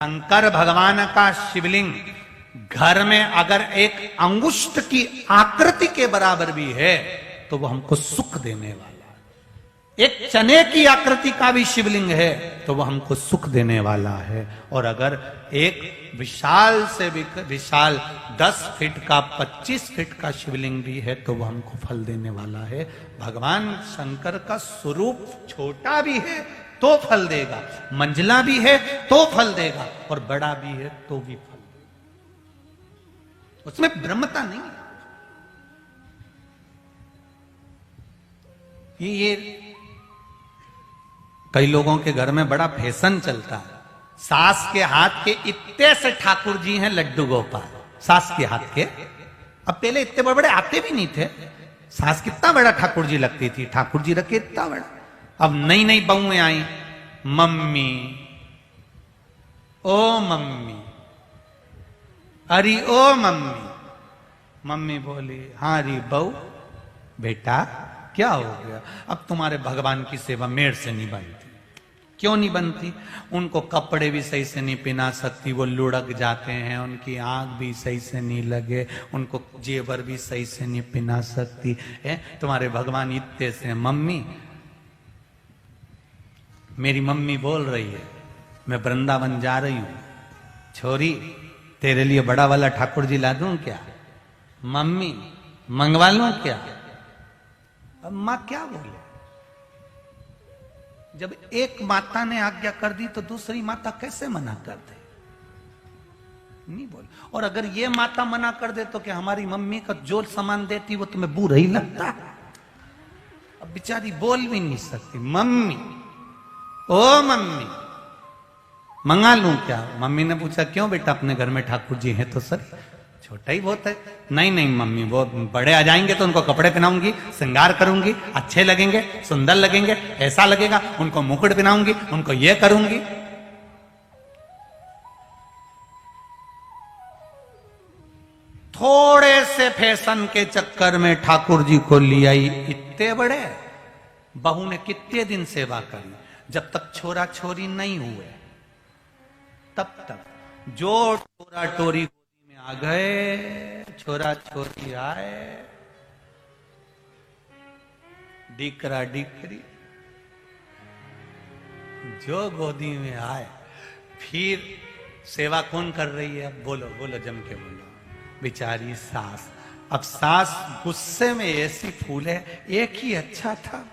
शंकर भगवान का शिवलिंग घर में अगर एक अंगुष्ठ की आकृति के बराबर भी है तो वो हमको सुख देने वाला है। एक चने की आकृति का भी शिवलिंग है तो वो हमको सुख देने वाला है। और अगर एक विशाल से विशाल 10 फीट का 25 फीट का शिवलिंग भी है तो वो हमको फल देने वाला है। भगवान शंकर का स्वरूप छोटा भी है तो फल देगा, मंझला भी है तो फल देगा, और बड़ा भी है तो भी फल देगा। उसमें ब्रह्मता नहीं है। ये कई लोगों के घर में बड़ा फैशन चलता है, सास के हाथ के इतने से ठाकुर जी हैं लड्डू गोपाल, सास के हाथ के। अब पहले इतने बड़े बड़े आते भी नहीं थे, सास कितना बड़ा ठाकुर जी लगती थी, ठाकुर जी रखे इतना बड़ा। अब नई नई बहुएं आई, मम्मी ओ मम्मी, अरे ओ मम्मी, मम्मी बोली हाँ री बहू बेटा क्या हो गया? अब तुम्हारे भगवान की सेवा मेरे से नहीं बनती। क्यों नहीं बनती? उनको कपड़े भी सही से नहीं पहना सकती, वो लुढ़क जाते हैं, उनकी आंख भी सही से नहीं लगे, उनको जेवर भी सही से नहीं पहना सकती है। तुम्हारे भगवान इतने से। मम्मी, मेरी मम्मी बोल रही है मैं वृंदावन जा रही हूं, छोरी तेरे लिए बड़ा वाला ठाकुर जी ला दूं क्या? मम्मी मंगवा लूं क्या? अब मां क्या बोले? जब एक माता ने आज्ञा कर दी तो दूसरी माता कैसे मना कर दे? नहीं बोल। और अगर ये माता मना कर दे तो क्या हमारी मम्मी का जो सामान देती वो तुम्हें बुरा ही लगता? अब बेचारी बोल भी नहीं सकती। मम्मी ओ मम्मी मंगा लूं क्या? मम्मी ने पूछा क्यों बेटा, अपने घर में ठाकुर जी हैं तो सर छोटा ही बहुत है। नहीं नहीं मम्मी, वो बड़े आ जाएंगे तो उनको कपड़े पहनाऊंगी, श्रृंगार करूंगी, अच्छे लगेंगे, सुंदर लगेंगे, ऐसा लगेगा, उनको मुकुट पहनाऊंगी, उनको ये करूंगी। थोड़े से फैशन के चक्कर में ठाकुर जी को लिया ही इतने बड़े। बहू ने कितने दिन सेवा करी? जब तक छोरा छोरी नहीं हुए तब तक। जो छोरा टोरी गोदी में आ गए, छोरा छोरी आए, डीकरा डीकरी जो गोदी में आए, फिर सेवा कौन कर रही है? बोलो बोलो, जम के बोलो। बेचारी सास। अब सास गुस्से में ऐसी फूले, एक ही अच्छा था,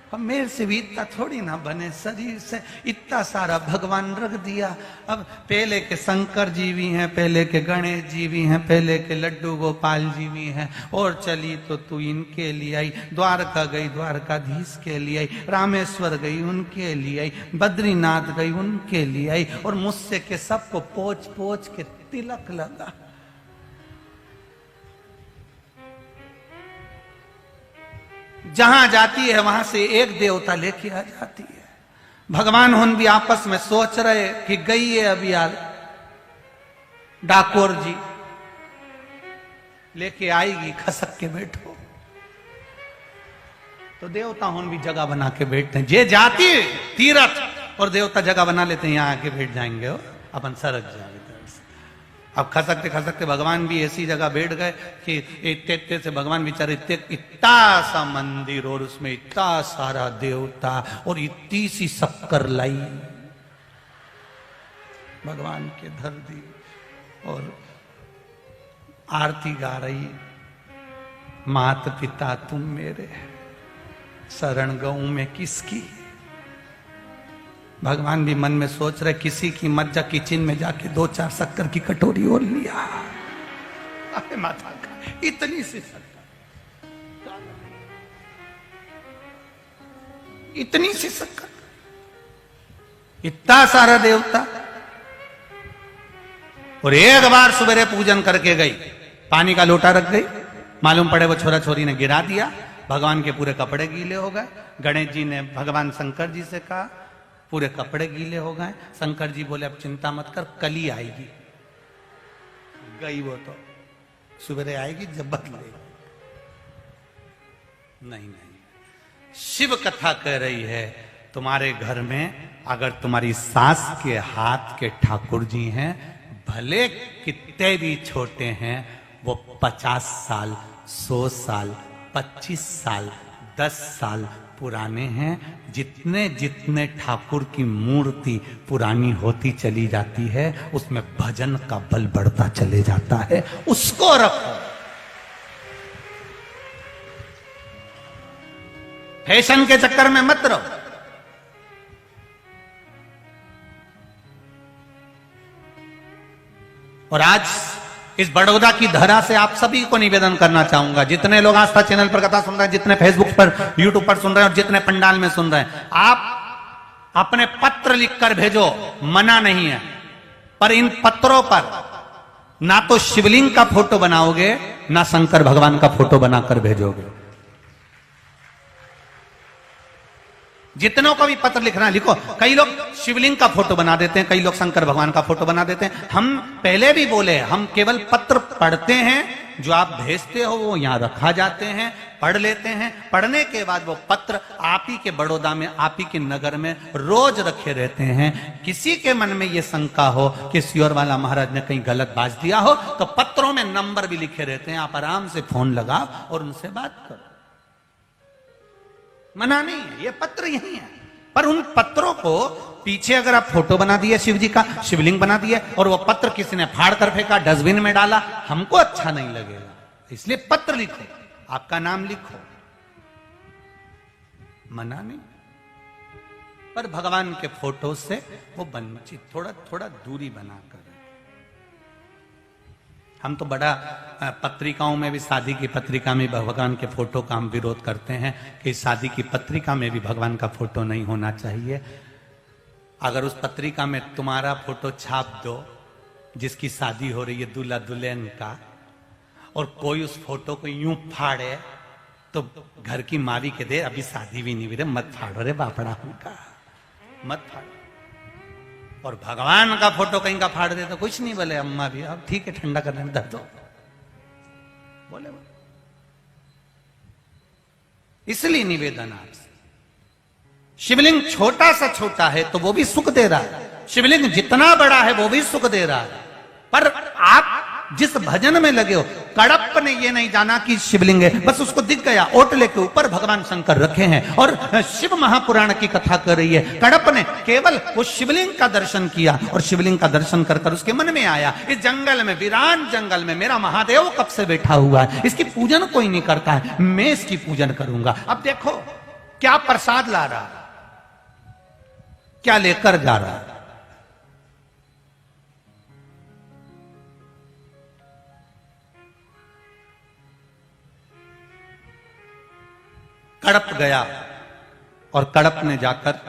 अब मेरे से भी इतना थोड़ी ना बने, शरीर से इतना सारा भगवान रख दिया। अब पहले के शंकर जी भी हैं, पहले के गणेश जी भी हैं, पहले के लड्डू गोपाल जी भी हैं, और चली तो तू इनके लिए आई, द्वारका गई द्वारकाधीश के लिए आई, रामेश्वर गई उनके लिए आई, बद्रीनाथ गई उनके लिए आई, और मुझसे के सबको पोंछ पोंछ के तिलक लगा। जहां जाती है वहां से एक देवता लेके आ जाती है। भगवान उन भी आपस में सोच रहे कि गई है अभी यार डाकोर जी, लेके आएगी, खसक के बैठो। तो देवता उन भी जगह बना के बैठते हैं। जे जाती तीरथ और देवता जगह बना लेते हैं, यहां आके बैठ जाएंगे और अपन सरक जाएंगे। अब खसकते खसकते भगवान भी ऐसी जगह बैठ गए कि इतने से भगवान बेचारे इतना सा मंदिर और उसमें इतना सारा देवता और इतनी सी शक्कर लाई भगवान के धर दी और आरती गा रही। मात पिता तुम मेरे, शरण गऊं मैं किसकी। भगवान भी मन में सोच रहे किसी की मज्जा किचन में जाके 2-4 शक्कर की कटोरी और लिया। अरे माता का इतनी सी शक्कर, इतनी सी शक्कर, इतना सारा देवता। और एक बार सुबह पूजन करके गई, पानी का लोटा रख गई, मालूम पड़े वो छोरा छोरी ने गिरा दिया, भगवान के पूरे कपड़े गीले हो गए। गणेश जी ने भगवान शंकर जी से कहा पूरे कपड़े गीले हो गए। शंकर जी बोले अब चिंता मत कर, कल ही आएगी। गई वो तो सुबह आएगी जब बदलेगी। नहीं नहीं, शिव कथा कह रही है तुम्हारे घर में अगर तुम्हारी सास के हाथ के ठाकुर जी हैं, भले कितने भी छोटे हैं, वो 50 साल, 100 साल, 25 साल, 10 साल पुराने हैं। जितने जितने ठाकुर की मूर्ति पुरानी होती चली जाती है, उसमें भजन का बल बढ़ता चले जाता है। उसको रखो, फैशन के चक्कर में मत रहो। और आज इस बड़ौदा की धरा से आप सभी को निवेदन करना चाहूंगा, जितने लोग आस्था चैनल पर कथा सुन रहे हैं, जितने फेसबुक पर, यूट्यूब पर सुन रहे हैं और जितने पंडाल में सुन रहे हैं, आप अपने पत्र लिखकर भेजो, मना नहीं है। पर इन पत्रों पर ना तो शिवलिंग का फोटो बनाओगे, ना शंकर भगवान का फोटो बनाकर भेजोगे। जितनों को भी पत्र लिखना लिखो। कई लोग शिवलिंग का फोटो बना देते हैं, कई लोग शंकर भगवान का फोटो बना देते हैं। हम पहले भी बोले, हम केवल पत्र पढ़ते हैं, जो आप भेजते हो वो यहां रखा जाते हैं, पढ़ लेते हैं। पढ़ने के बाद वो पत्र आप ही के बड़ौदा में, आप ही के नगर में रोज रखे रहते हैं। किसी के मन में ये शंका हो कि सियोर वाला महाराज ने कहीं गलत बात दिया हो, तो पत्रों में नंबर भी लिखे रहते हैं, आप आराम से फोन लगाओ और उनसे बात करो। मना नहीं है, ये पत्र यही है। पर उन पत्रों को पीछे अगर आप फोटो बना दिए शिव जी का, शिवलिंग बना दिए, और वो पत्र किसी ने फाड़ कर फेंका, डस्टबिन में डाला, हमको अच्छा नहीं लगेगा। इसलिए पत्र लिखो, आपका नाम लिखो, मना नहीं। पर भगवान के फोटो से वो वंचित, थोड़ा थोड़ा दूरी बनाकर। हम तो बड़ा पत्रिकाओं में भी, शादी की पत्रिका में भगवान के फोटो का हम विरोध करते हैं कि शादी की पत्रिका में भी भगवान का फोटो नहीं होना चाहिए। अगर उस पत्रिका में तुम्हारा फोटो छाप दो, जिसकी शादी हो रही है दूल्हा दुल्हन का, और कोई उस फोटो को यूं फाड़े, तो घर की मावी के दे अभी शादी भी नहीं हुई रे, मत फाड़ो रे बापड़ा उनका, मत फाड़ो। और भगवान का फोटो कहीं का फाड़ दे तो कुछ नहीं बोले अम्मा भी, अब ठीक है ठंडा करने में दर्द दो, बोले। इसलिए निवेदन आपसे, शिवलिंग छोटा सा छोटा है तो वो भी सुख दे रहा है, शिवलिंग जितना बड़ा है वो भी सुख दे रहा है। पर आप जिस भजन में लगे हो, कड़प ने ये नहीं जाना कि शिवलिंग है, बस उसको दिख गया ओटले के ऊपर भगवान शंकर रखे हैं और शिव महापुराण की कथा कर रही है। कड़प ने केवल वो शिवलिंग का दर्शन किया और शिवलिंग का दर्शन कर कर उसके मन में आया, इस जंगल में, वीरान जंगल में मेरा महादेव कब से बैठा हुआ है, इसकी पूजन कोई नहीं करता है, मैं इसकी पूजन करूंगा। अब देखो क्या प्रसाद ला रहा, क्या लेकर जा रहा है। कड़प गया और कड़प ने जाकर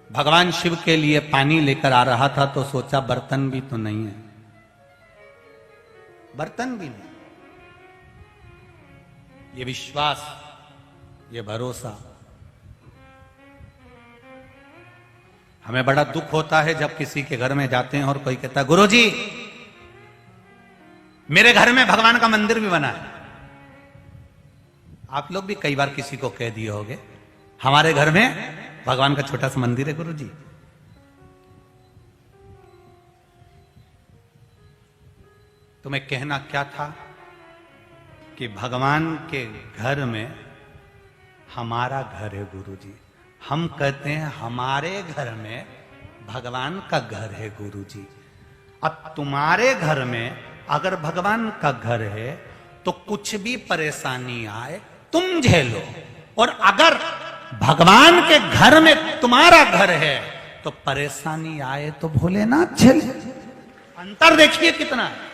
भगवान शिव के लिए पानी लेकर आ रहा था, तो सोचा बर्तन भी तो नहीं है, बर्तन भी नहीं। ये विश्वास, ये भरोसा, हमें बड़ा दुख होता है जब किसी के घर में जाते हैं और कोई कहता है गुरुजी मेरे घर में भगवान का मंदिर भी बना है। आप लोग भी कई बार किसी को कह दिए होगे हमारे घर में भगवान का छोटा सा मंदिर है गुरुजी। तुम्हें कहना क्या था कि भगवान के घर में हमारा घर है गुरुजी। हम कहते हैं हमारे घर में भगवान का घर है गुरुजी। अब तुम्हारे घर में अगर भगवान का घर है तो कुछ भी परेशानी आए तुम झेलो, और अगर भगवान के घर में तुम्हारा घर है तो परेशानी आए तो भोलेनाथ झेले। अंतर देखिए कितना है,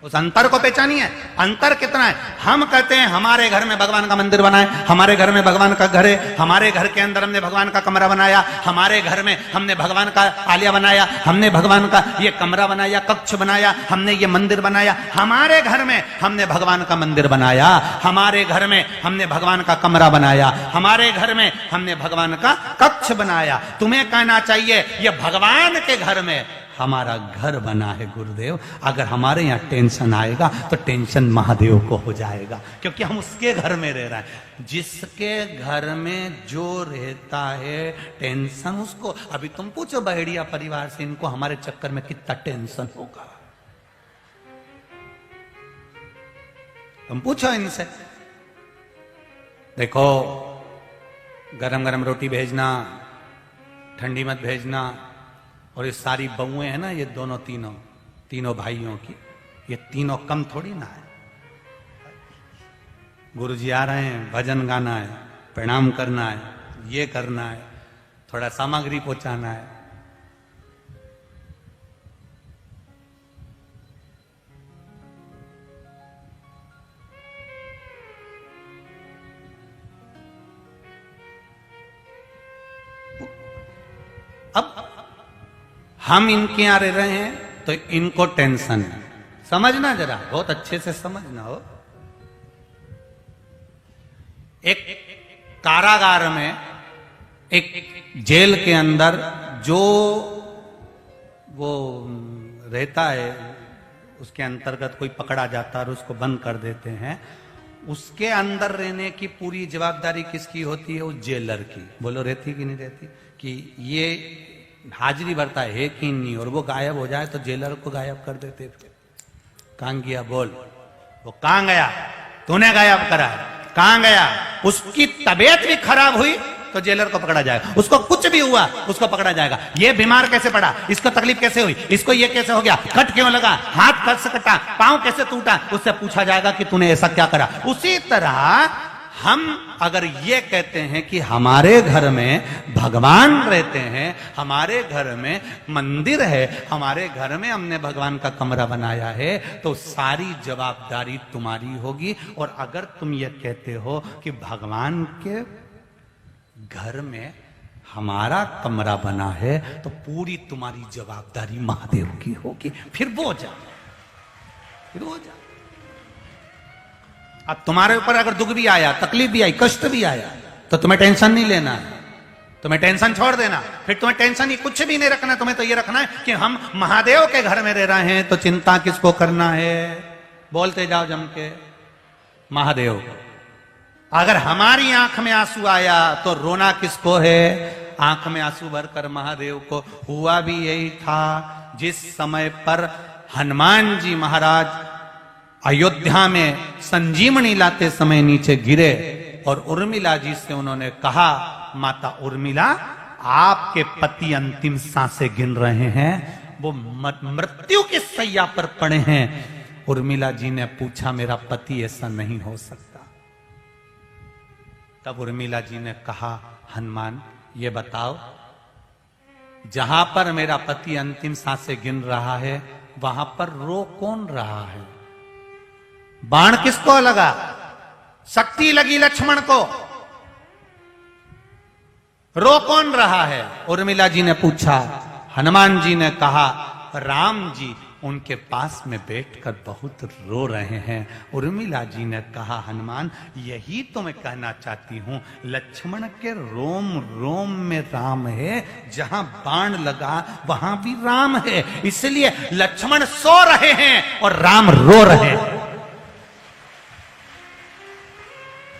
उस अंतर को पहचानिए, अंतर कितना है। हम कहते हैं हमारे घर में भगवान का मंदिर बनाए, हमारे घर में भगवान का घर है, हमारे घर के अंदर हमने भगवान का कमरा बनाया, हमारे घर में हमने भगवान का आलिया बनाया, हमने भगवान का ये कमरा बनाया, कक्ष बनाया, हमने ये मंदिर बनाया, हमारे घर में हमने भगवान का मंदिर बनाया, हमारे घर में हमने भगवान का कमरा बनाया, हमारे घर में हमने भगवान का कक्ष बनाया। तुम्हें कहना चाहिए ये भगवान के घर में हमारा घर बना है गुरुदेव, अगर हमारे यहाँ टेंशन आएगा तो टेंशन महादेव को हो जाएगा, क्योंकि हम उसके घर में रह रहे हैं। जिसके घर में जो रहता है टेंशन उसको। अभी तुम पूछो बहेड़िया परिवार से, इनको हमारे चक्कर में कितना टेंशन होगा, तुम पूछो इनसे। देखो, गरम गरम रोटी भेजना, ठंडी मत भेजना। और ये सारी बहुएं हैं ना, ये दोनों तीनों भाइयों की, ये तीनों कम थोड़ी ना है। गुरुजी आ रहे हैं, भजन गाना है, प्रणाम करना है, ये करना है, थोड़ा सामग्री पहुंचाना है। अब हम इनके यहां रह रहे हैं तो इनको टेंशन है। समझना जरा, बहुत अच्छे से समझना हो। एक कारागार में, एक जेल के अंदर जो वो रहता है, उसके अंतर्गत कोई पकड़ा जाता है और उसको बंद कर देते हैं। उसके अंदर रहने की पूरी जवाबदारी किसकी होती है? उस जेलर की। बोलो, रहती कि नहीं रहती? कि ये हाजिरी भरता है कि नहीं, और वो गायब हो जाए तो जेलर को गायब कर देते। फिर कहां गया? बोल, वो कहां गया? तूने गायब करा, कहां गया? उसकी तबीयत भी खराब हुई तो जेलर को पकड़ा जाएगा। उसको कुछ भी हुआ उसको पकड़ा जाएगा। ये बीमार कैसे पड़ा, इसको तकलीफ कैसे हुई, इसको ये कैसे हो गया, कट क्यों लगा, हाथ कैसे कटा, पांव कैसे टूटा, उससे पूछा जाएगा कि तूने ऐसा क्या करा। उसी तरह हम अगर ये कहते हैं कि हमारे घर में भगवान रहते हैं, हमारे घर में मंदिर है, हमारे घर में हमने भगवान का कमरा बनाया है, तो सारी जवाबदारी तुम्हारी होगी। और अगर तुम ये कहते हो कि भगवान के घर में हमारा कमरा बना है, तो पूरी तुम्हारी जवाबदारी महादेव की होगी। फिर वो जा, फिर वो जा। अब तुम्हारे ऊपर अगर दुख भी आया, तकलीफ भी आई, कष्ट भी आया, तो तुम्हें टेंशन नहीं लेना है, तुम्हें टेंशन छोड़ देना। फिर तुम्हें टेंशन ही कुछ भी नहीं रखना। तुम्हें तो ये रखना है कि हम महादेव के घर में रह रहे हैं, तो चिंता किसको करना है? बोलते जाओ जम के, महादेव। अगर हमारी आंख में आंसू आया तो रोना किसको है? आंख में आंसू भरकर महादेव को। हुआ भी यही था जिस समय पर हनुमान जी महाराज अयोध्या में संजीवनी लाते समय नीचे गिरे और उर्मिला जी से उन्होंने कहा, माता उर्मिला, आपके पति अंतिम सांसें गिन रहे हैं, वो मृत्यु की सैया पर पड़े हैं। उर्मिला जी ने पूछा, मेरा पति ऐसा नहीं हो सकता। तब उर्मिला जी ने कहा, हनुमान ये बताओ, जहां पर मेरा पति अंतिम सांसें गिन रहा है वहां पर रो कौन रहा है? बाण किसको लगा? शक्ति लगी लक्ष्मण को, रो कौन रहा है? उर्मिला जी ने पूछा। हनुमान जी ने कहा, राम जी उनके पास में बैठकर बहुत रो रहे हैं। उर्मिला जी ने कहा, हनुमान यही तो मैं कहना चाहती हूं, लक्ष्मण के रोम रोम में राम है, जहां बाण लगा वहां भी राम है। इसलिए लक्ष्मण सो रहे हैं और राम रो रहे हैं।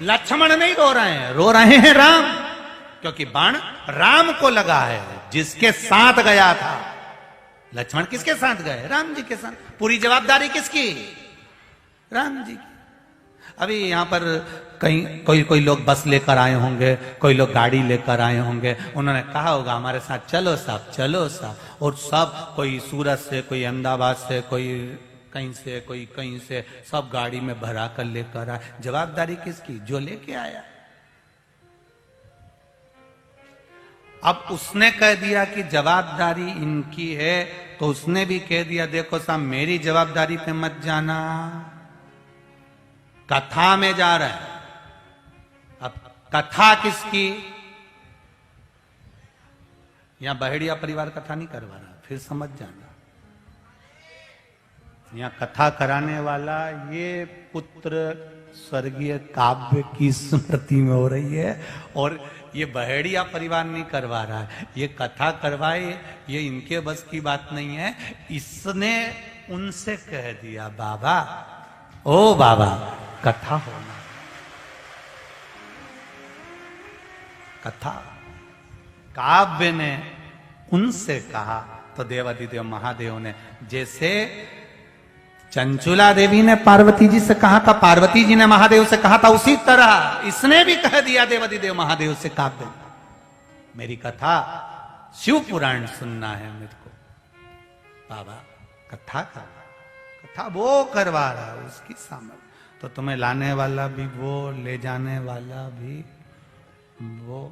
लक्ष्मण नहीं रो रहे हैं, रो रहे हैं राम, क्योंकि बाण राम को लगा है, जिसके साथ गया था। लक्ष्मण किसके साथ गए? राम जी के साथ। पूरी जवाबदारी किसकी? राम जी की। अभी यहां पर कहीं कोई लोग बस लेकर आए होंगे, कोई लोग गाड़ी लेकर आए होंगे, उन्होंने कहा होगा हमारे साथ चलो साहब, चलो साहब। और सब, कोई सूरत से, कोई अहमदाबाद से, कोई कहीं से, कोई कहीं से, सब गाड़ी में भरा कर लेकर आए। जवाबदारी किसकी? जो लेके आया। अब उसने कह दिया कि जवाबदारी इनकी है, तो उसने भी कह दिया, देखो साहब मेरी जवाबदारी पे मत जाना, कथा में जा रहा है। अब कथा किसकी? यहां बहेड़िया परिवार कथा नहीं करवा रहा, फिर समझ जाना। यहां कथा कराने वाला ये पुत्र स्वर्गीय काव्य की स्मृति में हो रही है, और ये बहेड़िया परिवार नहीं करवा रहा है, ये कथा करवाए, ये इनके बस की बात नहीं है। इसने उनसे कह दिया, बाबा ओ बाबा कथा होना, कथा। काव्य ने उनसे कहा तो देवादिदेव महादेव ने, जैसे चंचुला देवी ने पार्वती जी से कहा था, पार्वती जी ने महादेव से कहा था, उसी तरह इसने भी कह दिया देवादिदेव महादेव से, काव्य मेरी कथा शिव पुराण सुनना है मुझको। बाबा कथा का, कथा वो करवा रहा, उसकी सामर्थ्य। तो तुम्हें लाने वाला भी वो, ले जाने वाला भी वो।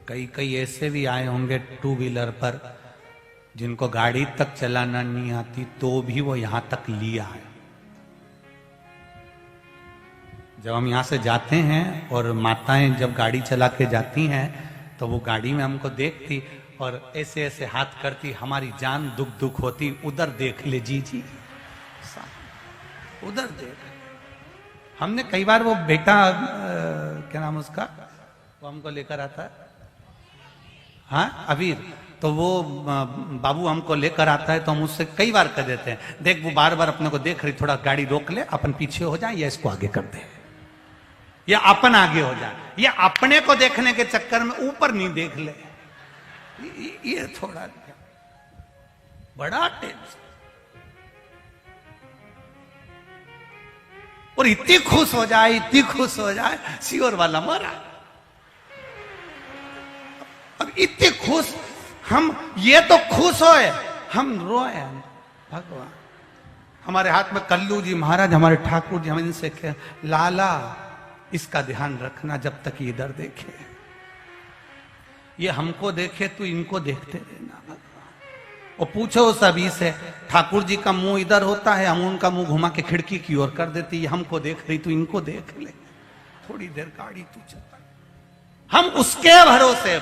कई कई ऐसे भी आए होंगे टू व्हीलर पर जिनको गाड़ी तक चलाना नहीं आती, तो भी वो यहां तक लिया है। जब हम यहां से जाते हैं और माताएं जब गाड़ी चला के जाती हैं तो वो गाड़ी में हमको देखती और ऐसे ऐसे हाथ करती, हमारी जान दुख दुख होती, उधर देख ले जी जी, उधर देख। हमने कई बार वो बेटा क्या नाम उसका, वो हमको लेकर आता है, हाँ अबीर, तो वो बाबू हमको लेकर आता है तो हम उससे कई बार कह देते हैं, देख वो बार बार अपने को देख रही, थोड़ा गाड़ी रोक ले, अपन पीछे हो जाए या इसको आगे कर दे, या अपन आगे हो जाए, या अपने को देखने के चक्कर में ऊपर नहीं देख ले, ये थोड़ा बड़ा टेंशन। और इतनी खुश हो जाए, इतनी खुश हो जाए, सियोर वाला मरा। अब इतने खुश हम, ये तो खुश होए, हम रोए। भगवान हमारे हाथ में कल्लू जी महाराज, हमारे ठाकुर जी, हम इनसे कह, लाला इसका ध्यान रखना जब तक इधर देखे, ये हमको देखे तो इनको देखते रहना। भगवान और पूछो सभी से, ठाकुर जी का मुंह इधर होता है, हम उनका मुंह घुमा के खिड़की की ओर कर देती, ये हमको देख रही तो इनको देख ले, थोड़ी देर गाड़ी तू चला। हम उसके भरोसे